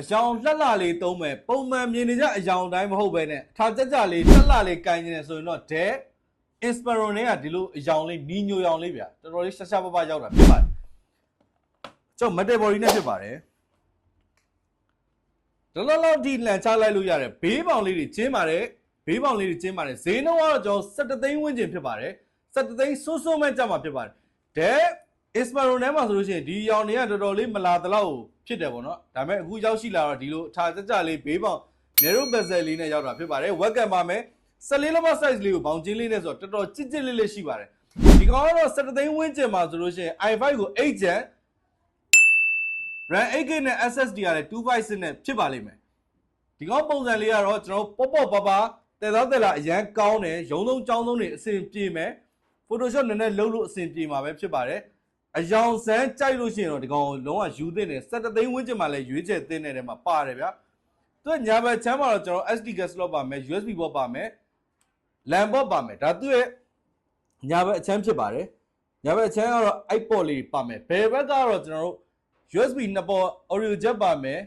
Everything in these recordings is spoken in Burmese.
အယောင်လှလှလေးသုံးမယ်ပုံမှန်မြင်နေကြအယောင်တိုင်းမဟုတ်ပဲနဲ့ထားကြကြလေးလှလှလေးကိုင်နေတယ်ဆိုရင်တော့ဒဲ Inspiron နဲ့ကဒီလိုအယောင်လေးနီညိုယောင်လေးဗျာတော်တော်လေးရှာရှာပပရောက်တာဖြစ်ပါတယ်ကျွန်တော် metal body နဲ့ဖြစ်ပါတယ်လောဒီလန်ချလိုက်လို့ရတယ်ဘေးပေါင်လေးတွေကျင်းပါတယ်ဘေးပေါင်လေးတွေကျင်းပါတယ်ဈေးနှုန်းကတော့ကျွန်တော်17သိန်းဝန်းကျင်ဖြစ်ပါတယ်17သိန်းစိုးစိုးမဲ့ကြမှာဖြစ်ပါတယ်ဒဲ Inspiron ထဲမှာဆိုလို့ရှိရင်ဒီရောင်တွေကတော်တော်လေးမလာတလောက်ဖြစ်တယ်ပေါ့နော်ဒါပေမဲ့အခုရောက်ရှိလာတော့ဒီလိုအထာကြကြလေးဘေးပေါင် narrow bezel လေးနဲ့ရောက်တာဖြစ်ပါတယ် webcam ပါမယ်14လက်မ size လေးကိုဘောင်ချင်းလေးနဲ့ဆိုတော့တော်တော်ကြစ်ကြစ်လေးလေးရှိပါတယ်ဒီကောင်ကတော့17သိန်းဝန်းကျင်မှာဆိုလို့ရှိရင် i5 ကို8 gen RAM 8GB နဲ့ SSD ကလည်း256နဲ့ဖြစ်ပါလိမ့်မယ်ဒီကောင်ပုံစံလေးကတော့ကျွန်တော်ပေါ့ပါတဲသားတဲလာအရန်ကောင်းတယ်ရုံသုံးကြောင်းသုံးတွေအဆင်ပြေမယ် Photoshop နည်းနည်းလုပ်လို့အဆင်ပြေမှာပဲဖြစ်ပါတယ်အယောင်စမ်းကြိုက်လို့ရှိရင်တော့ဒီကောင်လုံးဝယူသင့်တယ်17သိန်းဝန်းကျင်မှာလည်းရွေးချယ်သင့်တဲ့ထဲမှာပါတယ်ဗျာသူကညာဘက်ချမ်းမှာတော့ကျွန်တော် SD card slot ပါမယ် USB port ပါမယ် LAN port ပါမယ်ဒါသူ့ရဲ့ညာဘက်အချမ်းဖြစ်ပါတယ်ညာဘက်အချမ်းကတော့ iPod လေးပါမယ်ဘယ်ဘက်ကတော့ကျွန်တော်တို့ USB 2 port audio jack ပါမယ်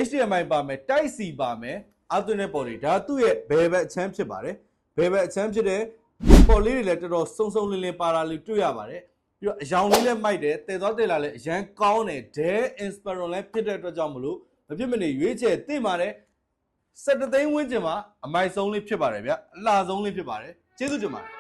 HDMI ပါမယ် Type C ပါမယ်အားသွင်းတဲ့ port တွေဒါသူ့ရဲ့ဘယ်ဘက်အချမ်းဖြစ်ပါတယ်ဘယ်ဘက်အချမ်းဖြစ်တဲ့ port လေးတွေလည်းတော်တော်စုံစုံလင်းလင်းပါလာလို့တွေ့ရပါတယ်ပြီးတော့အယောင်လေးလည်းမိုက်တယ်တဲသွားတဲလာလည်းအရန်ကောင်းတယ်ဒဲ Inspiron လည်းဖြစ်တဲ့အတွက်ကြောင့်မလို့မဖြစ်မနေရွေးချယ်သိပါတယ်17သိန်းဝန်းကျင်မှာအမိုက်ဆုံးလေးဖြစ်ပါတယ်ဗျအလှဆုံးလေးဖြစ်ပါတယ်ကျေးဇူးတင်ပါတယ်